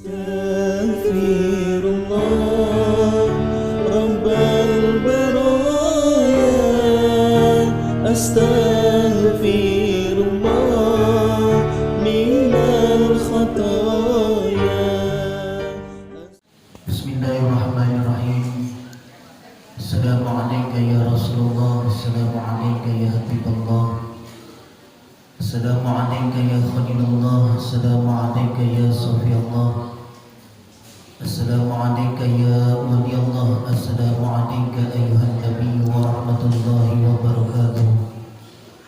أستغفر الله رب البرايا أستغفر الله من الخطايا. بسم الله الرحمن الرحيم. السلام عليك يا رسول الله، السلام عليك يا حبيب الله، السلام عليك يا خليل الله، السلام عليك يا صفي الله، السلام عليك يا ولي الله، السلام عليك أيها النبي ورحمة الله وبركاته.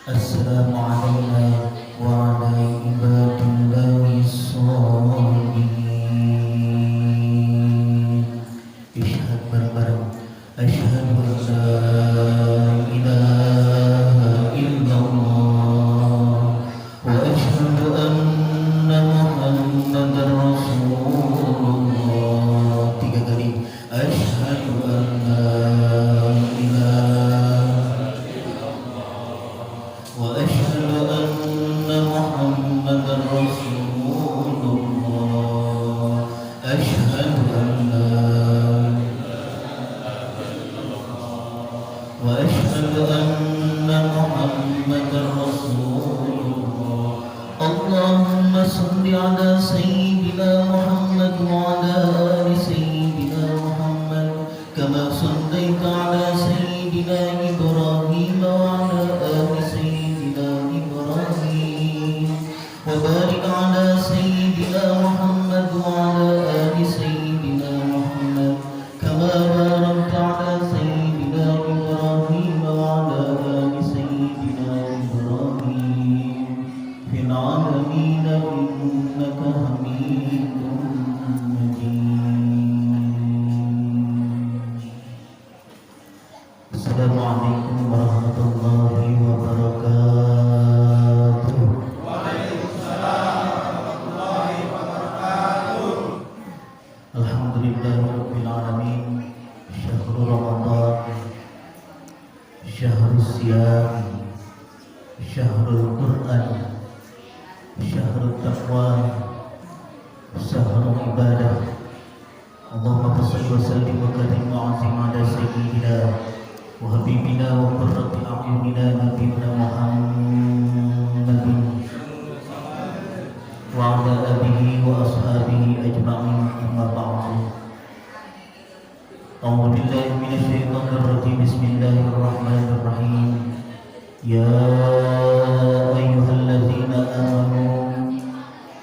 السلام علينا وعلى عباد الله الصالحين. اشهد bareng-bareng. Asyhadu an la ilaha illallah wa asyhadu anna Muhammadar Rasulullah. 3 kali. Asyhadu an la ilaha wa asyhadu anna Muhammadar Rasulullah. Asyhadu an la wa asyhadu anna Muhammadar Rasulullah. Allahumma shalli ala sayyidina Muhammad wa ala ali sayyidina Muhammad kama shallaita ala sayyidina Ibrahim wa ala ali sayyidina Ibrahim wa barik ala sayyidina Muhammad wa ala ali sayyidina Muhammad kama barakta ala sayyidina Ibrahim wa ala ali sayyidina Ibrahim fil alamin innaka Hamidum Majid. Assalamualaikum warahmatullahi wabarakatuh. Alhamdulillahirabbil alamin. Syahrul Ramadan, syahrul siyam, syahrul Quran, syahrul taqwa, syahrul ibadah. Allahumma shalli wa sallim wa karim wa azim ala sayyidina wa habibina wa qurrati a'yunina nabiyina Muhammadin wa ala alihi wa ashabihi ajma'in, amma ba'du. A'udzu billahi minasyaitonir rajim. Bismillahirrahmanirrahim. Ya ayyuhalladzina amanu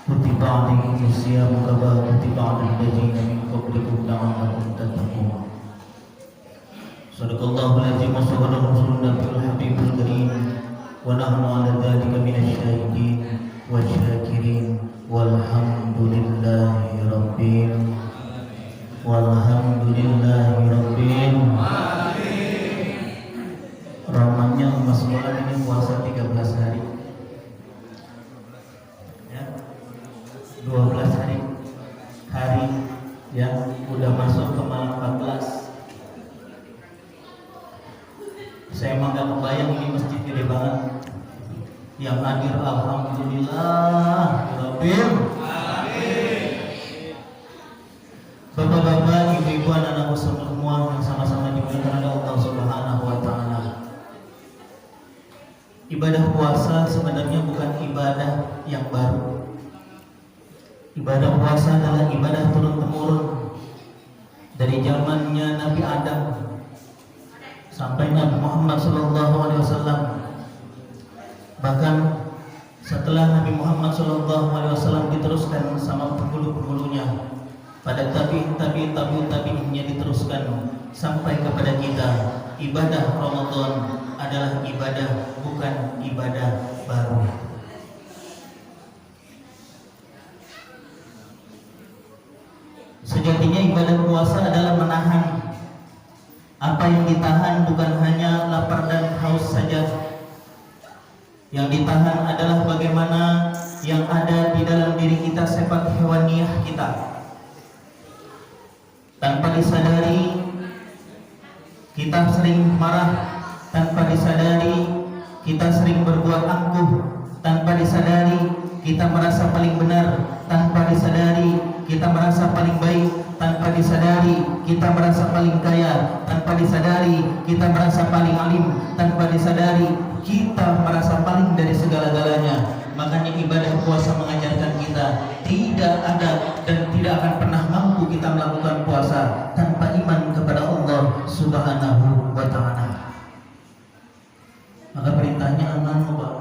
kutiba 'alaikumus siyam kama kutiba 'alal ladzina min qablikum la'allakum tattaqun. Shadaqallahul 'azim wa sadaqa rasulun nabiyul habibul karim wa nahnu 'ala dzalika minasyahidin wasyakirin walhamdulillahi rabbil Ramanya Mas Mulan ini puasa 13 hari ya, 12 hari ya, udah masuk ke malam 14. Saya emang gak kebayang ini masjid gede banget. Yang hadir alhamdulillah rabbil. Bapak-bapak, ibu-ibu, anak-anak semua yang sama-sama dimuliakan oleh Allah Subhanahu wa taala. Ibadah puasa sebenarnya bukan ibadah yang baru. Ibadah puasa adalah ibadah turun-temurun dari zamannya Nabi Adam sampai Nabi Muhammad SAW. Bahkan setelah Nabi Muhammad SAW diteruskan sama penghulu-penghulunya, pada tabi'innya diteruskan sampai kepada kita. Ibadah Ramadan adalah ibadah, bukan ibadah baru. Sejatinya ibadah puasa adalah menahan. Apa yang ditahan bukan hanya lapar dan haus saja. Yang ditahan adalah bagaimana yang ada di dalam diri kita, sifat hewaniyah kita. Tanpa disadari kita sering marah, tanpa disadari kita sering berbuat angkuh, tanpa disadari kita merasa paling benar tanpa disadari, kita merasa paling baik tanpa disadari, kita merasa paling kaya tanpa disadari, kita merasa paling alim tanpa disadari, kita merasa paling dari segala-galanya. Makanya ibadah puasa mengajarkan kita tidak ada dan tidak akan pernah mampu kita melakukan puasa tanpa iman kepada Allah Subhanahu wa Ta'ala. Maka perintahnya amanu, Pak.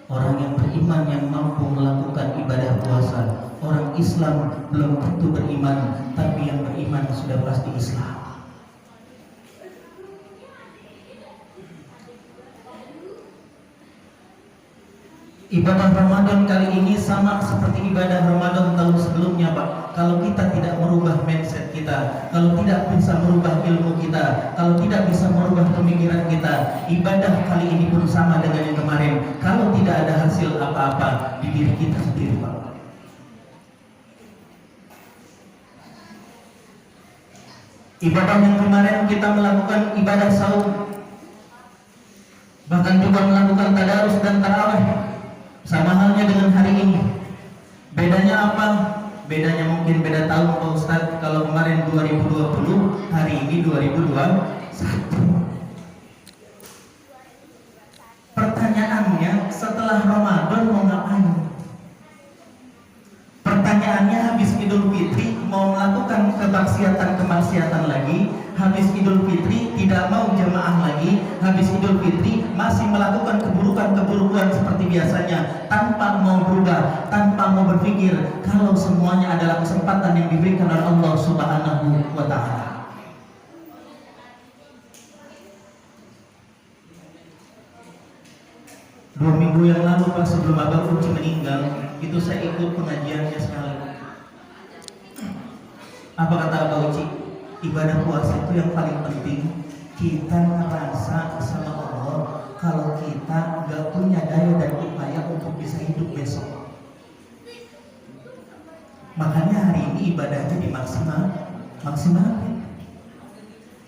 Orang yang beriman yang mampu melakukan ibadah puasa. Orang Islam belum tentu beriman, tapi yang beriman sudah pasti Islam. Ibadah Ramadan kali ini sama seperti ibadah Ramadan tahun sebelumnya, Pak. Kalau kita tidak merubah mindset kita, kalau tidak bisa merubah ilmu kita, kalau tidak bisa merubah pemikiran kita, ibadah kali ini pun sama dengan yang kemarin. Kalau tidak ada hasil apa-apa di diri kita sendiri, Pak. Ibadah yang kemarin kita melakukan ibadah saum, bahkan juga melakukan tadarus dan tarawih. Sama halnya dengan hari ini. Bedanya apa? Bedanya mungkin beda tahun, Pak Ustadz. Kalau kemarin 2020, hari ini 2021. Pertanyaannya, setelah Ramadan mau ngapain? Pertanyaannya, habis Idul Fitri mau melakukan kemaksiatan lagi. Habis Idul Fitri tidak mau jamaah lagi. Habis Idul Fitri masih melakukan keburukan seperti biasanya, tanpa mau berubah, tanpa mau berpikir kalau semuanya adalah kesempatan yang diberikan oleh Allah Subhanahu wa Ta'ala. Dua minggu yang lalu, Pak, sebelum Abang Uci meninggal, itu saya ikut pengajiannya sekali. Apa kata Abang Uci? Ibadah puasa itu yang paling penting kita ngerasa sama Allah kalau kita gak punya daya dan upaya untuk bisa hidup besok. Makanya hari ini ibadahnya maksimalin.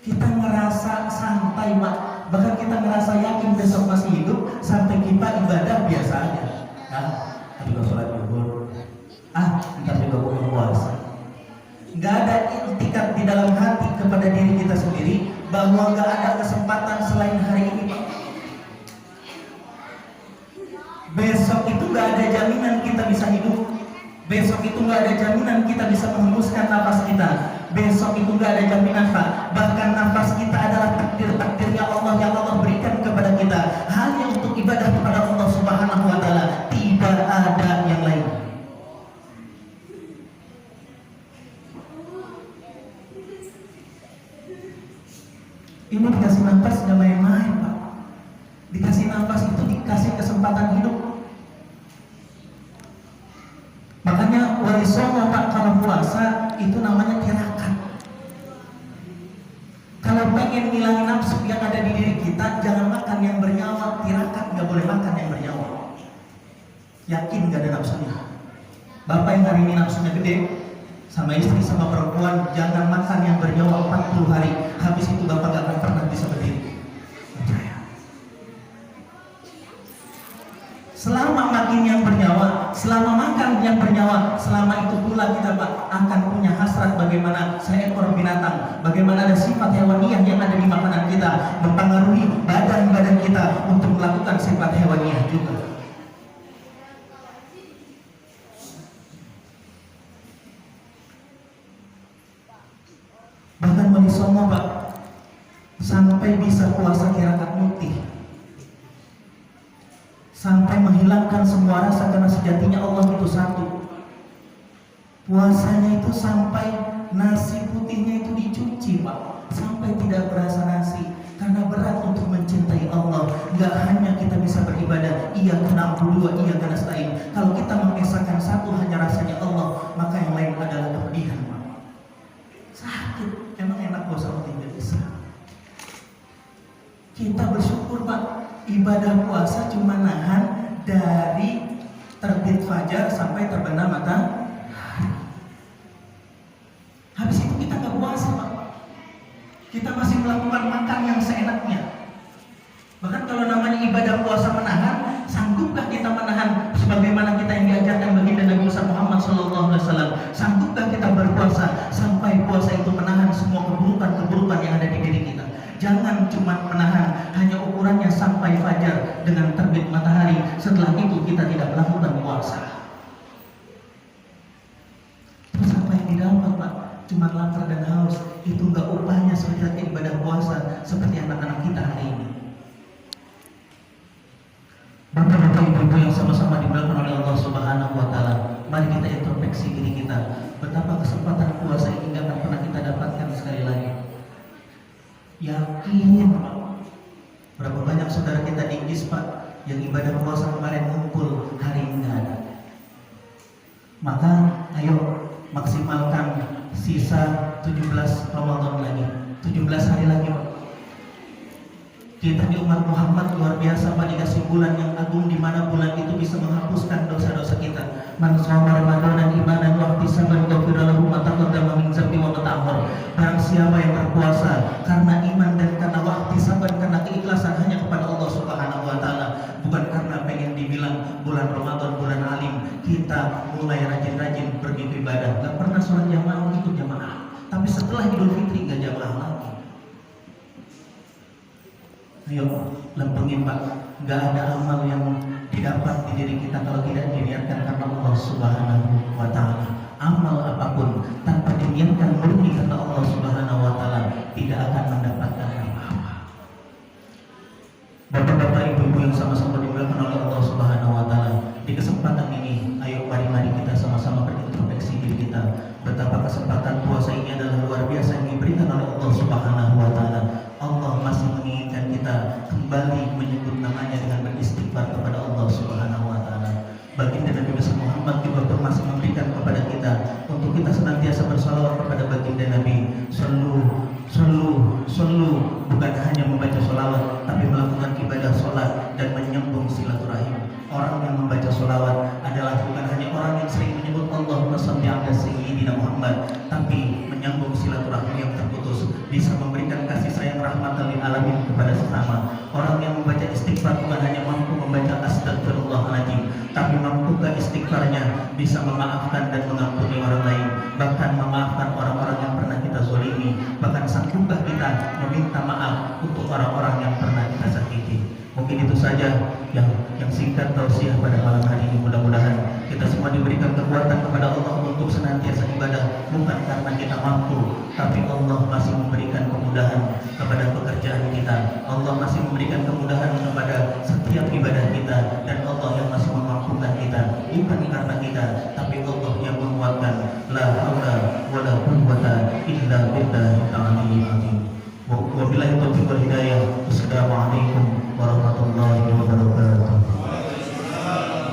Kita ngerasa santai, Pak. Bahkan kita ngerasa yakin besok masih hidup sampai kita ibadah biasa aja. Tadi gak sholat zuhur, ntar juga buka puasa. Gak ada iktikat di dalam hati kepada diri kita sendiri bahwa gak ada kesempatan selain hari ini, Pak. Besok itu gak ada jaminan kita bisa hidup. Besok itu gak ada jaminan kita bisa menghembuskan nafas kita. Besok itu gak ada jaminan, Pak. Bahkan nafas kita adalah takdir-takdirnya Allah yang Allah berikan kepada kita hanya untuk ibadah kepada Allah Subhanahu wa Ta'ala. Tidak ada yang lain. Ini dikasih nafas gak main-main, Pak. Dikasih nafas itu dikasih kesempatan hidup. Makanya warisomo, Pak, kalau puasa itu namanya tirakat. Kalau pengen ngilangin nafsu yang ada di diri kita, jangan makan yang bernyawa. Tirakat, gak boleh makan yang bernyawa. Yakin gak ada nafsunya. Bapak yang hari ini nafsunya gede, sama istri sama perempuan, jangan makan yang bernyawa 40 hari. Habis itu Bapak gak akan pernah bisa berdiri. Percaya. Selama makin yang bernyawa, selama makan yang bernyawa, selama itu pula kita, Pak, akan punya hasrat bagaimana seekor binatang, bagaimana ada sifat hewaniah yang ada di makanan kita mempengaruhi badan-badan kita untuk melakukan sifat hewaniah juga. Bahkan walisomo, Pak, sampai bisa puasa tirakat mutih, sampai menghilangkan semua rasa karena sejatinya Allah itu satu. Puasanya itu sampai nasi putihnya itu dicuci, Pak, sampai tidak berasa nasi karena berat untuk mencintai Allah. Gak hanya kita bisa beribadah, iya kena dua, iya kena nasta'in. Kalau kita mengesahkan satu hanya rasanya Allah, maka yang lain adalah kepedihan, Pak. Sakit. Emang enak puasa mutih gak bisa. Kita bersyukur, Pak, ibadah puasa cuma nahan dari terbit fajar sampai terbenam matahari. Habis itu kita gak puasa, Pak. Kita masih melakukan makan yang seenaknya. Bahkan kalau namanya ibadah puasa menahan, Sanggupkah kita menahan sebagaimana kita yang diajarkan baginda Nabi Muhammad SAW? Sanggupkah kita berpuasa sampai puasa itu menahan semua keburukan-keburukan yang ada di diri kita? Jangan cuma menahan hanya ukurannya sampai fajar dengan terbit matahari. Setelah itu kita tidak melakukan puasa. Terus apa yang didapat, Pak? Cuma lapar dan haus. Itu enggak upahnya seperti ibadah puasa seperti anak-anak kita hari ini. Bapak-bapak, ibu-ibu yang sama-sama dimuliakan oleh Allah Subhanahu wa Ta'ala, mari kita introspeksi diri kita. Betapa kesempatan puasa ini tidak akan pernah kita dapatkan sekali lagi. Yakin, Pak. Berapa banyak saudara kita di IGIS, Pak, yang ibadah puasa kemarin ngumpul, hari ini nggak ada. Maka ayo maksimalkan sisa 17 Ramadan lagi, 17 hari lagi, Pak. Kita di umat Muhammad luar biasa, Pak, dikasih bulan yang agung di mana bulan itu bisa menghapuskan dosa-dosa kita. Man shoma Ramadanan imanan wa ihtisaban ghufira lahu ma taqaddama min dzambi wa ma ta'akhkhar. Barang siapa yang berpuasa karena iman dan karena ihtisaban, karena keikhlasan hanya kepada Allah Subhanahu wa Ta'ala, bukan karena pengen dibilang bulan Ramadan bulan alim, kita mulai rajin-rajin pergi ke ibadah. Gak pernah sholat jamaah, ikut jamaah, tapi setelah Idul Fitri gak jamaah lagi. Ayo lempengin, Pak. Gak ada amal yang didapat di diri kita kalau tidak diniatkan karena Allah Subhanahu wa Ta'ala. Amal apapun tanpa diniatkan murni karena Allah Subhanahu wa Ta'ala tidak akan mendapatkan apa-apa. Bapak-bapak, ibu-ibu yang sama-sama dimuliakan oleh Allah Subhanahu wa Ta'ala, di kesempatan ini ayo mari kita sama-sama berintrospeksi diri kita. Betapa kesempatan puasa ini adalah luar biasa yang diberikan oleh Allah Subhanahu wa Ta'ala. Allah masih menginginkan kita kembali menyebut namanya dengan beristighfar kepada Allah Subhanahu wa Ta'ala. Baginda Nabi Muhammad juga masih memberikan kepada kita untuk kita senantiasa bersalawat kepada baginda Nabi. Sallu, bukan hanya membaca sholawat, tapi melakukan ibadah sholat dan menyambung silaturahim. Orang yang membaca sholawat adalah bukan hanya orang yang sering menyebut Allahumma shalli ala sayyidina Muhammad, tapi menyambung silaturahim yang terputus, bisa memberikan kasih sayang rahmatan lil alamin kepada sesama. Orang yang membaca istighfar bukan hanya mampu membaca astagfirullahaladzim, tapi mampukah istighfarnya bisa memaafkan dan mengampuni orang lain, bahkan memaafkan orang-orang yang pernah kita zalimi, bahkan sanggupkah kita meminta maaf untuk orang-orang yang pernah kita sakiti. Mungkin itu saja yang singkat tausiah pada malam hari ini. Mudah-mudahan kita semua diberikan kekuatan kepada Allah untuk senantiasa ibadah, bukan karena kita mampu, tapi Allah masih memberikan kemudahan kepada pekerjaan kita. Allah masih memberikan kemudahan kepada setiap ibadah kita, dan Allah yang masih memampukan kita, bukan karena kita, tapi Allah yang menguatkan. La